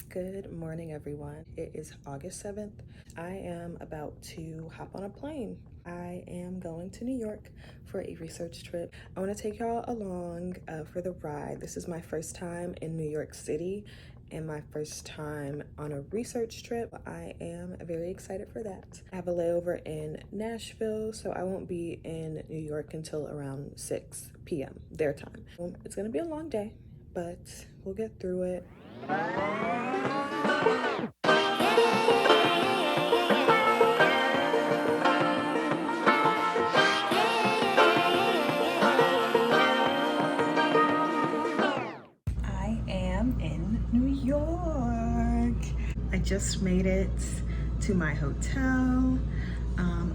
Good morning, everyone. It is August 7th. I am about to hop on a plane. I am going to New York for a research trip. I want to take y'all along for the ride. This is my first time in New York City and my first time on a research trip. I am very excited for that. I have a layover in Nashville, so I won't be in New York until around 6 p.m. their time. It's gonna be a long day, but we'll get through it. I am in New York. I just made it to my hotel.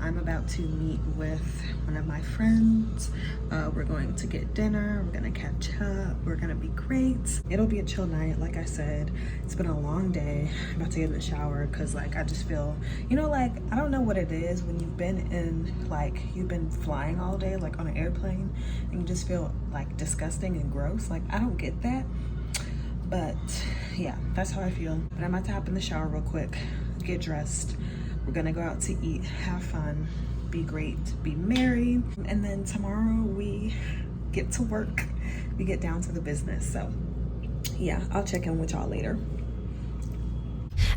I'm about to meet with one of my friends. We're going to get dinner. We're gonna catch up. We're gonna be great. It'll be a chill night, like I said. It's been a long day. I'm about to get in the shower because like I just feel, like I don't know what it is when you've been flying all day, like on an airplane, and you just feel like disgusting and gross. Like I don't get that. But yeah, that's how I feel. But I'm about to hop in the shower real quick, get dressed. We're gonna go out to eat, have fun, be great, be merry. And then tomorrow we get to work. We get down to the business. So yeah, I'll check in with y'all later.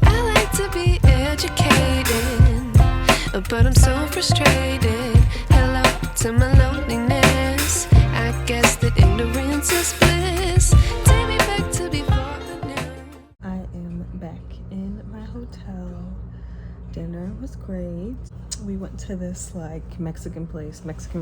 I like to be educated, but I'm so frustrated. Hello to my loneliness. I guess that ignorance is bliss. Take me back to before the new. I am back in my hotel. Dinner was great. We went to this like Mexican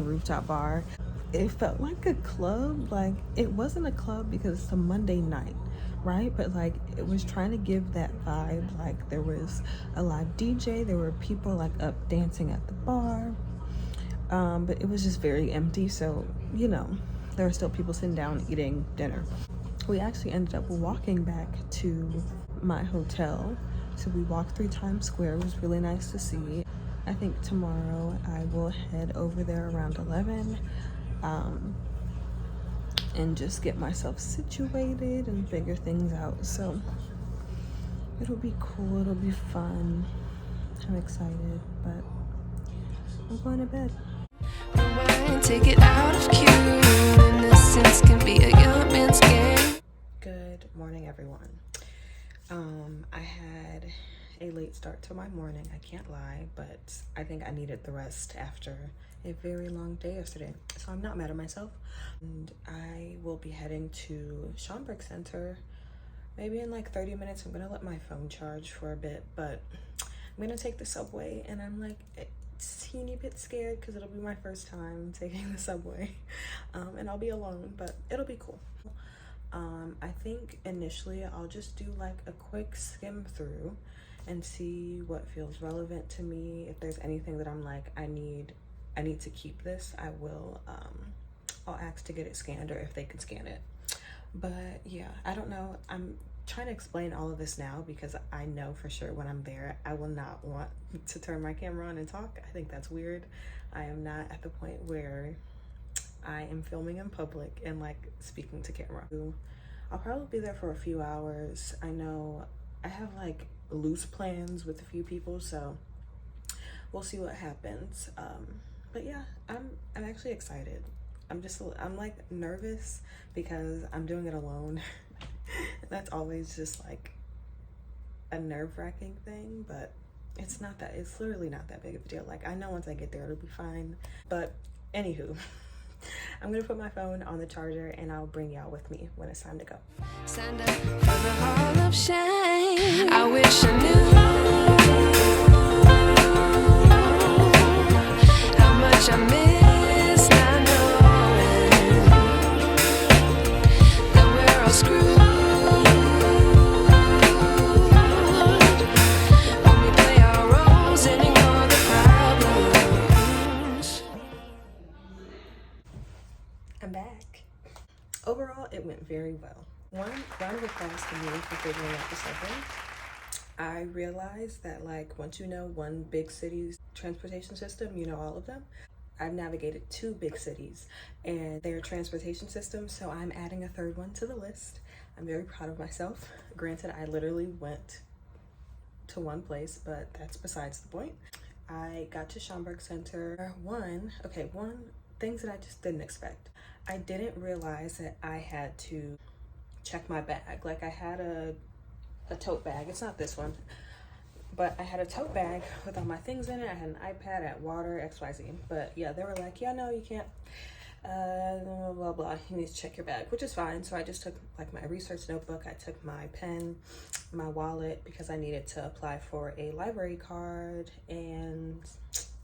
rooftop bar. It felt like a club. Like it wasn't a club because it's a Monday night, right? But like it was trying to give that vibe. Like there was a live DJ, there were people like up dancing at the bar, but it was just very empty. So there were still people sitting down eating dinner. We actually ended up walking back to my hotel. So we walked through Times Square. It was really nice to see. I think tomorrow I will head over there around 11 and just get myself situated and figure things out. So it'll be cool, it'll be fun. I'm excited, but I'm going to bed. Rewind, take it out of cue. Innocence can be a young man's game. Good morning, everyone. I had a late start to my morning, I can't lie, but I think I needed the rest after a very long day yesterday. So I'm not mad at myself. And I will be heading to Schomburg Center maybe in like 30 minutes. I'm gonna let my phone charge for a bit, but I'm gonna take the subway, and I'm like a teeny bit scared because it'll be my first time taking the subway. And I'll be alone, but it'll be cool. I think initially I'll just do like a quick skim through and see what feels relevant to me. If there's anything that I'm like, I need to keep this, I will, I'll ask to get it scanned, or if they can scan it. But yeah, I don't know. I'm trying to explain all of this now because I know for sure when I'm there, I will not want to turn my camera on and talk. I think that's weird. I am not at the point where I am filming in public and like speaking to camera. I'll probably be there for a few hours. I know I have like loose plans with a few people, so we'll see what happens. But yeah, I'm actually excited. I'm like nervous because I'm doing it alone. That's always just like a nerve-wracking thing, but it's literally not that big of a deal. Like I know once I get there it'll be fine. But anywho, I'm gonna put my phone on the charger and I'll bring y'all with me when it's time to go. Signed up for the hall of shame. I wish I knew how much I missed not knowing that we're all screwed when we play our roles and ignore the problems. I'm back. Overall, it went very well. One round of applause to me for figuring out the subway. I realized that like once you know one big city's transportation system, you know all of them. I've navigated 2 big cities and their transportation systems, so I'm adding a third one to the list. I'm very proud of myself. Granted, I literally went to one place, but that's besides the point. I got to Schomburg Center. One things that I just didn't expect. I didn't realize that I had to check my bag. Like, I had a tote bag. It's not this one, but I had a tote bag with all my things in it. I had an iPad, I had water, XYZ. But yeah, they were like, yeah, no, you can't, blah, blah, blah. You need to check your bag, which is fine. So I just took like my research notebook. I took my pen, my wallet, because I needed to apply for a library card and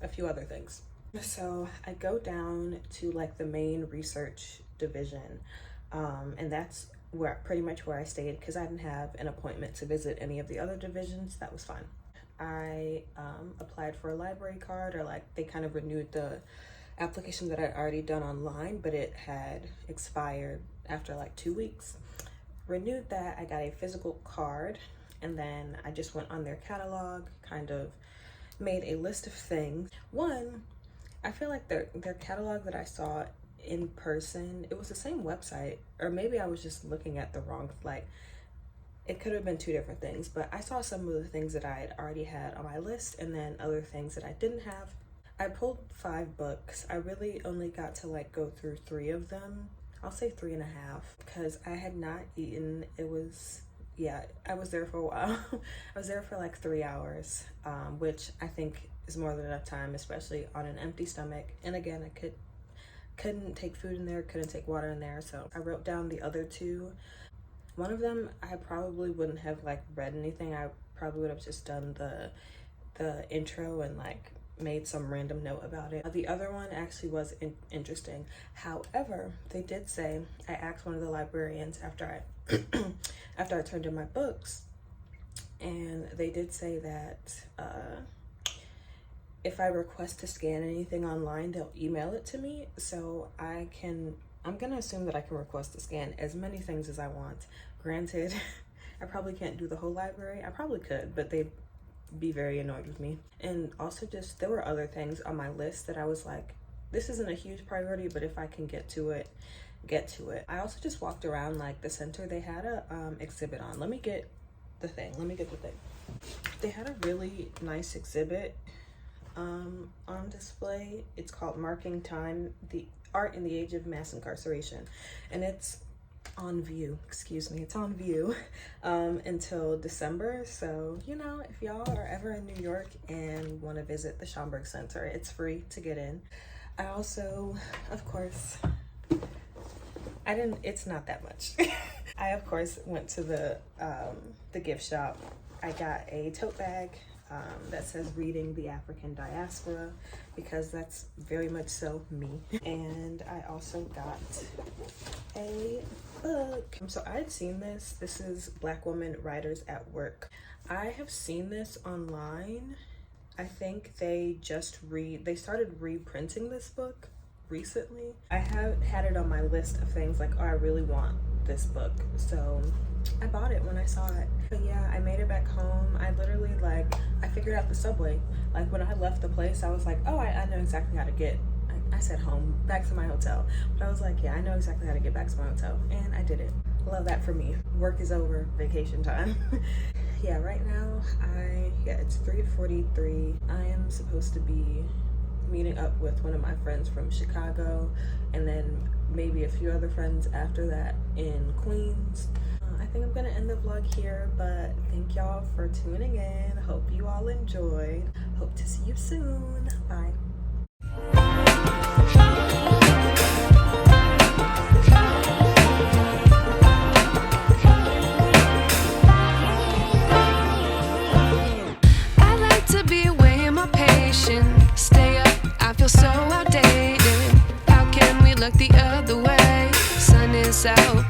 a few other things. So I go down to like the main research division, and that's pretty much where I stayed because I didn't have an appointment to visit any of the other divisions. That was fine. I applied for a library card, or like they kind of renewed the application that I'd already done online, but it had expired after like 2 weeks. Renewed that. I got a physical card, and then I just went on their catalog, kind of made a list of things. One, I feel like their catalog that I saw in person, it was the same website, or maybe I was just looking at the wrong, like, it could have been two different things, but I saw some of the things that I had already had on my list, and then other things that I didn't have. I pulled 5 books. I really only got to like go through 3 of them. I'll say 3.5, because I had not eaten. It was, yeah, I was there for a while. I was there for like 3 hours, which I think is more than enough time, especially on an empty stomach. And again, I couldn't take food in there, couldn't take water in there, so I wrote down the other 2. One of them, I probably wouldn't have like read anything. I probably would have just done the intro and like made some random note about it. The other one actually was interesting. However, they did say, I asked one of the librarians after I after I turned in my books, and they did say that if I request to scan anything online, they'll email it to me. So I'm gonna assume that I can request to scan as many things as I want. Granted, I probably can't do the whole library. I probably could, but they'd be very annoyed with me. And also, just there were other things on my list that I was like, this isn't a huge priority, but if I can get to it, get to it. I also just walked around like the center. They had a exhibit on. Let me get the thing. They had a really nice exhibit on display. It's called Marking Time, the Art in the Age of Mass Incarceration, and it's on view, it's on view until December. So, you know, if y'all are ever in New York and want to visit the Schomburg Center, it's free to get in. I also, of course, it's not that much. I of course went to the gift shop. I got a tote bag that says Reading the African Diaspora, because that's very much so me. And I also got a book. So I had seen this. This is Black Women Writers at Work. I have seen this online. I think they started reprinting this book recently. I have had it on my list of things like, oh, I really want this book. So I bought it when I saw it. But yeah, I made it back home. I literally I figured out the subway. Like when I left the place, I was like, oh, I know exactly how to get, I said home, back to my hotel. But I was like, yeah, I know exactly how to get back to my hotel. And I did it. Love that for me. Work is over, vacation time. Yeah, right now, it's 3:43. I am supposed to be meeting up with one of my friends from Chicago, and then maybe a few other friends after that in Queens. I think I'm gonna end the vlog here, but thank y'all for tuning in. Hope you all enjoyed. Hope to see you soon. Bye. I like to be weighing my patience. Stay up, I feel so outdated. How can we look the other way? Sun is out.